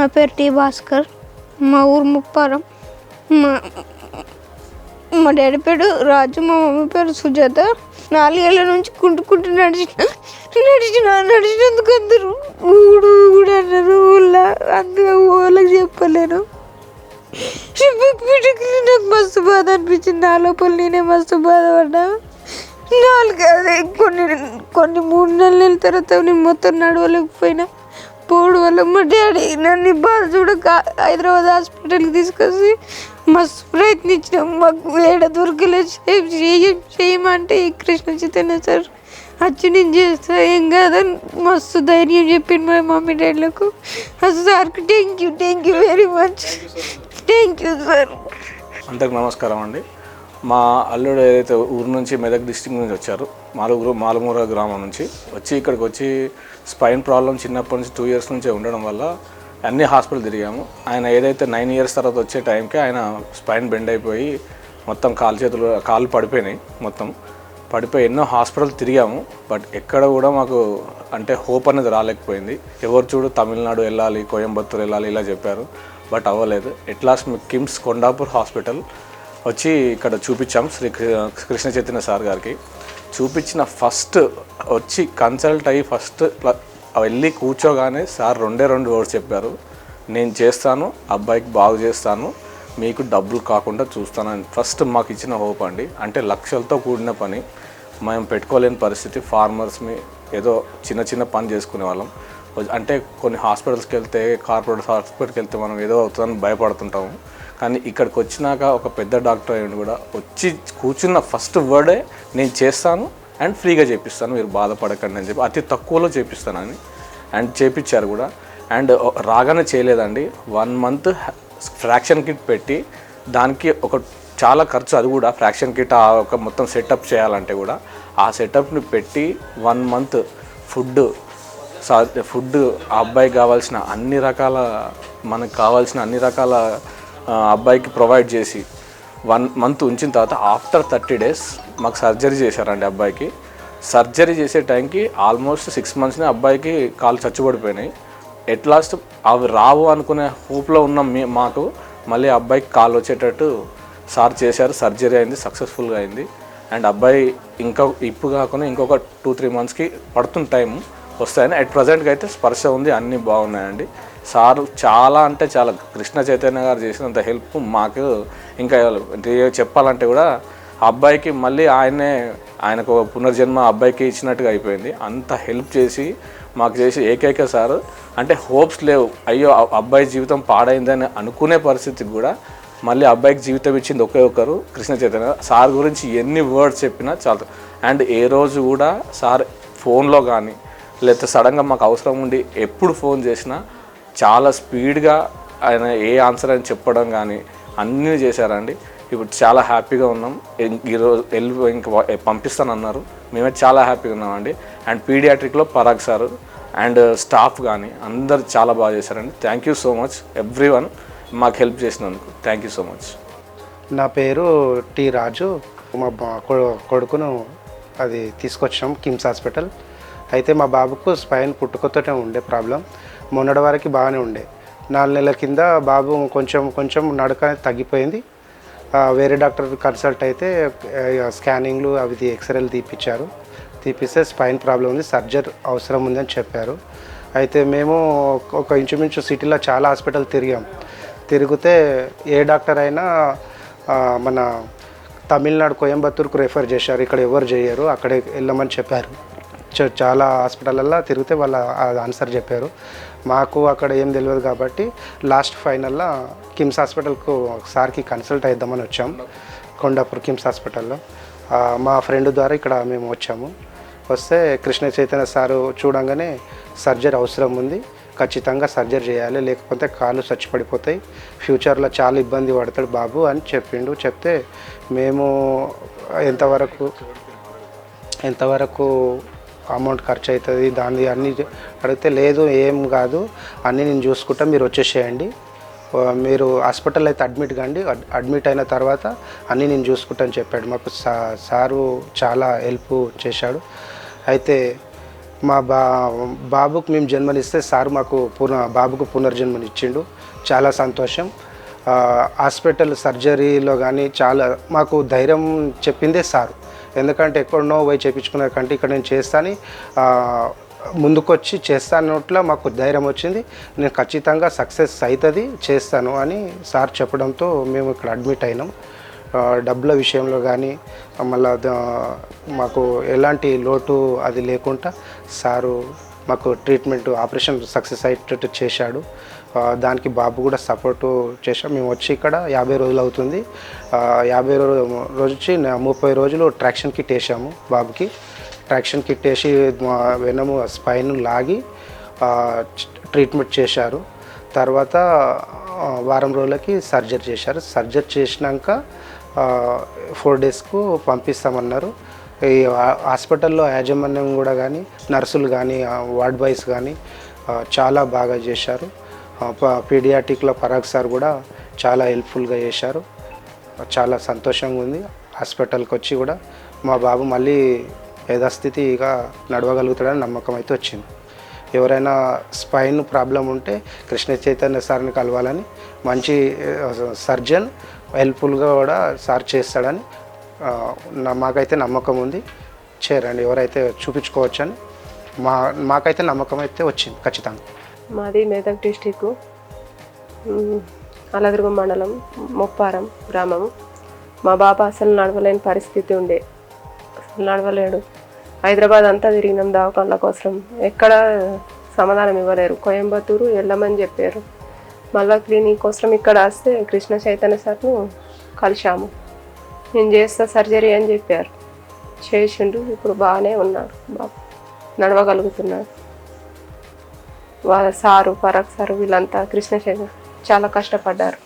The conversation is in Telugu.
నా పేరు టి భాస్కర్. మా ఊరు ముప్పారం. మా మా డాడీ పేరు రాజు, మా మమ్మీ పేరు సుజాత. 4 ఏళ్ళ నుంచి కుంటుకుంటూ నడిచినందుకు అందరూ కూడా అన్నారు. అందులో వాళ్ళకి చెప్పలేను. నాకు మస్తు బాధ అనిపించింది. నా లోపల నేనే మస్తు బాధపడ్డా. అదే కొన్ని 3 నెలల తర్వాత నేను మొత్తం నడవలేకపోయినా. పోవడం వల్ల మా డాడీ నన్ను బాధ చూడక హైదరాబాద్ హాస్పిటల్కి తీసుకొచ్చి మస్తు ప్రయత్నించినాం. మాకు ఏడ దొరకలేదు. చేయమంటే కృష్ణ చైతన్య సార్ వచ్చి నేను చేస్తా, ఏం కాదని మస్తు ధైర్యం చెప్పింది మా మమ్మీ డాడీలకు. అసలు సార్కి thank you very much. Thank you sir. అందరికి నమస్కారం అండి. మా అల్లుడు ఏదైతే ఊరు నుంచి మెదక్ డిస్ట్రిక్ట్ నుంచి వచ్చారు, మాలుమూర గ్రామం నుంచి ఇక్కడికి వచ్చి స్పైన్ ప్రాబ్లం చిన్నప్పటి నుంచి 2 ఇయర్స్ నుంచే ఉండడం వల్ల అన్ని హాస్పిటల్ తిరిగాము. ఆయన ఏదైతే 9 ఇయర్స్ తర్వాత వచ్చే టైంకి ఆయన స్పైన్ బెండ్ అయిపోయి మొత్తం కాళ్ళు పడిపోయినాయి. మొత్తం పడిపోయి ఎన్నో హాస్పిటల్ తిరిగాము. బట్ ఎక్కడ కూడా మాకు అంటే హోప్ అనేది రాలేకపోయింది. ఎవరు చూడు తమిళనాడు వెళ్ళాలి, కోయంబత్తూరు వెళ్ళాలి ఇలా చెప్పారు. బట్ అవ్వలేదు. At last KIMS Kondapur hospital వచ్చి ఇక్కడ చూపించాం. కృష్ణ చైతన్య సార్ గారికి చూపించిన ఫస్ట్ వచ్చి కన్సల్ట్ అయ్యి ఫస్ట్ వెళ్ళి కూర్చోగానే సార్ 2 వర్డ్స్ చెప్పారు. నేను చేస్తాను, అబ్బాయికి బాగు చేస్తాను, మీకు డబ్బులు కాకుండా చూస్తానని ఫస్ట్ మాకు ఇచ్చిన హోప్ అండి. అంటే లక్షలతో కూడిన పని, మేము పెట్టుకోలేని పరిస్థితి. ఫార్మర్స్ని ఏదో చిన్న పని చేసుకునే వాళ్ళం. అంటే కొన్ని హాస్పిటల్స్కి వెళ్తే, కార్పొరేట్ హాస్పిటల్కి వెళ్తే మనం ఏదో అవుతుందని భయపడుతుంటాము. కానీ ఇక్కడికి వచ్చినాక ఒక పెద్ద డాక్టర్ అయ్యండి కూడా వచ్చి కూర్చున్న ఫస్ట్ వర్డే నేను చేస్తాను అండ్ ఫ్రీగా చేపిస్తాను, మీరు బాధపడకండి అని చెప్పి అతి తక్కువలో చేపిస్తానని అండ్ చేపించారు కూడా. అండ్ రాగానే చేయలేదండి. 1 మంత్ ఫ్రాక్షన్ కిట్ పెట్టి దానికి ఒక చాలా ఖర్చు. అది కూడా ఫ్రాక్షన్ కిట్ ఒక మొత్తం సెటప్ చేయాలంటే కూడా ఆ సెటప్ని పెట్టి 1 మంత్ ఫుడ్ ఆ అబ్బాయికి కావాల్సిన అన్ని రకాల అబ్బాయికి ప్రొవైడ్ చేసి 1 మంత్ ఉంచిన తర్వాత ఆఫ్టర్ 30 డేస్ మాకు సర్జరీ చేశారండి. అబ్బాయికి సర్జరీ చేసే టైంకి ఆల్మోస్ట్ 6 మంత్స్నే అబ్బాయికి కాళ్ళు చచ్చుబడిపోయినాయి. ఎట్ లాస్ట్ అవి రావు అనుకునే హోప్లో ఉన్నాం మాకు. మళ్ళీ అబ్బాయికి కాళ్ళు వచ్చేటట్టు సార్ చేశారు. సర్జరీ అయింది, సక్సెస్ఫుల్గా అయింది. అండ్ అబ్బాయి ఇప్పుడు కాకుండా ఇంకొక 2-3 మంత్స్కి పడుతున్న టైం వస్తాయని అట్ ప్రజెంట్గా అయితే స్పర్శ ఉంది, అన్నీ బాగున్నాయండి. సారు చాలా అంటే చాలా కృష్ణ చైతన్య గారు చేసినంత హెల్ప్ మాకు ఇంకా చెప్పాలంటే కూడా అబ్బాయికి మళ్ళీ ఆయనకు పునర్జన్మ అబ్బాయికి ఇచ్చినట్టుగా అయిపోయింది. అంత హెల్ప్ చేసి మాకు చేసి ఏకైక సారు. అంటే హోప్స్ లేవు, అయ్యో అబ్బాయి జీవితం పాడైందని అనుకునే పరిస్థితికి కూడా మళ్ళీ అబ్బాయికి జీవితం ఇచ్చింది ఒకే ఒకరు కృష్ణ చైతన్య సార్. గురించి ఎన్ని వర్డ్స్ చెప్పినా చాలు. అండ్ ఏ రోజు కూడా సార్ ఫోన్లో కానీ లేకపోతే సడన్గా మాకు అవసరం ఉండి ఎప్పుడు ఫోన్ చేసినా చాలా స్పీడ్గా ఆయన ఏ ఆన్సర్ అని చెప్పడం కానీ అన్నీ చేశారండి. ఇప్పుడు చాలా హ్యాపీగా ఉన్నాం. ఈరోజు ఇంకా పంపిస్తానన్నారు. మేమే చాలా హ్యాపీగా ఉన్నామండి. అండ్ పీడియాట్రిక్లో పరాగ్ సార్ అండ్ స్టాఫ్ కానీ అందరు చాలా బాగా చేశారండి. Thank you so much everyone మాకు హెల్ప్ చేసినందుకు. Thank you so much. నా పేరు టి రాజు. మా కొడుకును అది తీసుకొచ్చాం కిమ్స్ హాస్పిటల్. అయితే మా బాబుకు స్పైన్ పుట్టుకతోనే ఉండే ప్రాబ్లం. మొన్నటి వరకు బాగానే ఉండే. 4 నెలల కింద బాబు కొంచెం నడక తగ్గిపోయింది. వేరే డాక్టర్ కన్సల్ట్ అయితే స్కానింగ్లు అవి ఎక్స్రేలు తీపిస్తే స్పైన్ ప్రాబ్లం ఉంది, సర్జరీ అవసరం ఉందని చెప్పారు. అయితే మేము ఒక ఇంచుమించు సిటీలో చాలా హాస్పిటల్ తిరిగితే ఏ డాక్టర్ అయినా మన తమిళనాడు కోయంబత్తూరుకు రెఫర్ చేశారు. ఇక్కడ ఎవరు చేయరు, అక్కడే వెళ్ళమని చెప్పారు. చాలా హాస్పిటల్లో తిరిగితే వాళ్ళ ఆన్సర్ చెప్పారు. మాకు అక్కడ ఏం తెలియదు కాబట్టి లాస్ట్ ఫైనల్లో కిమ్స్ హాస్పిటల్కు సార్కి కన్సల్ట్ అయిద్దామని వచ్చాం. కొండాపూర్ కిమ్స్ హాస్పిటల్లో మా ఫ్రెండ్ ద్వారా ఇక్కడ మేము వచ్చాము. వస్తే కృష్ణ చైతన్య సారు చూడంగానే సర్జరీ అవసరం ఉంది, ఖచ్చితంగా సర్జరీ చేయాలి, లేకపోతే కాళ్ళు చచ్చిపడిపోతాయి, ఫ్యూచర్లో చాలా ఇబ్బంది పడతాడు బాబు అని చెప్తే మేము ఎంతవరకు అమౌంట్ ఖర్చు అవుతుంది దాన్ని అన్నీ అడిగితే లేదు ఏం కాదు, అన్నీ నేను చూసుకుంటా, మీరు వచ్చేసేయండి, మీరు హాస్పిటల్ అయితే అడ్మిట్ అయిన తర్వాత అన్నీ నేను చూసుకుంటాను చెప్పాడు. మాకు సారు చాలా హెల్ప్ చేశాడు. అయితే మా బాబుకు మేము జన్మనిస్తే సార్ మాకు బాబుకు పునర్జన్మనిచ్చిండు. చాలా సంతోషం. హాస్పిటల్ సర్జరీలో కానీ చాలా మాకు ధైర్యం చెప్పిందే సార్. ఎందుకంటే ఎక్కడనో పోయి చేయించుకునే కంటే ఇక్కడ నేను చేస్తాను, ముందుకొచ్చి చేస్తానట్లా మాకు ధైర్యం వచ్చింది. నేను ఖచ్చితంగా సక్సెస్ అవుతుంది, చేస్తాను అని సార్ చెప్పడంతో మేము ఇక్కడ అడ్మిట్ అయినాం. డబ్బుల విషయంలో కానీ మళ్ళీ మాకు ఎలాంటి లోటు అది లేకుండా సారు మాకు ట్రీట్మెంట్ ఆపరేషన్ సక్సెస్ అయ్యేటట్టు చేశాడు. దానికి బాబు కూడా సపోర్టు చేశాం. మేము వచ్చి ఇక్కడ 50 రోజులు అవుతుంది. 50 రోజు వచ్చి 30 రోజులు ట్రాక్షన్ కిట్ వేసాము బాబుకి. ట్రాక్షన్ కిట్ వేసి వెనము స్పైన్ లాగి ట్రీట్మెంట్ చేశారు. తర్వాత వారం రోజులకి సర్జరీ చేశారు. సర్జరీ చేసినాక 4 డేస్కు పంపిస్తామన్నారు. ఈ హాస్పిటల్లో యాజమాన్యం కూడా కానీ నర్సులు కానీ వార్డ్ బాయ్స్ కానీ చాలా బాగా చేశారు. పీడియాటిక్లో పరాగ్ సార్ కూడా చాలా హెల్ప్ఫుల్గా చేశారు. చాలా సంతోషంగా ఉంది. హాస్పిటల్కి వచ్చి కూడా మా బాబు మళ్ళీ యథాస్థితిగా నడవగలుగుతాడని నమ్మకం అయితే వచ్చింది. ఎవరైనా స్పైన్ ప్రాబ్లం ఉంటే కృష్ణ చైతన్య సార్ని కలవాలని, మంచి సర్జన్ హెల్ప్ఫుల్గా కూడా సార్ చేస్తాడని మాకైతే నమ్మకం ఉంది. చేరండి, ఎవరైతే చూపించుకోవచ్చని మాకైతే నమ్మకం అయితే వచ్చింది ఖచ్చితంగా. మాది మెదక్ డిస్టిక్ అలదుర్గ మండలం ముప్పారం గ్రామము. మా బాబా అసలు నడవలేని పరిస్థితి ఉండే, అసలు నడవలేడు. హైదరాబాద్ అంతా తిరిగినాం దవాఖాన్ల కోసం, ఎక్కడ సమాధానం ఇవ్వలేరు. కోయంబత్తూరు వెళ్ళమని చెప్పారు. మళ్ళీ క్లినిక్ కోసం ఇక్కడ వస్తే కృష్ణ చైతన్య సార్ను కలిశాము. నేను చేస్తా సర్జరీ అని చెప్పారు. చేసిండు. ఇప్పుడు బాగానే ఉన్నాడు బాబు, నడవగలుగుతున్నాడు. వాళ్ళ సారు పరాగ్ సారు వీళ్ళంతా కృష్ణ చైతన్య చాలా కష్టపడ్డారు.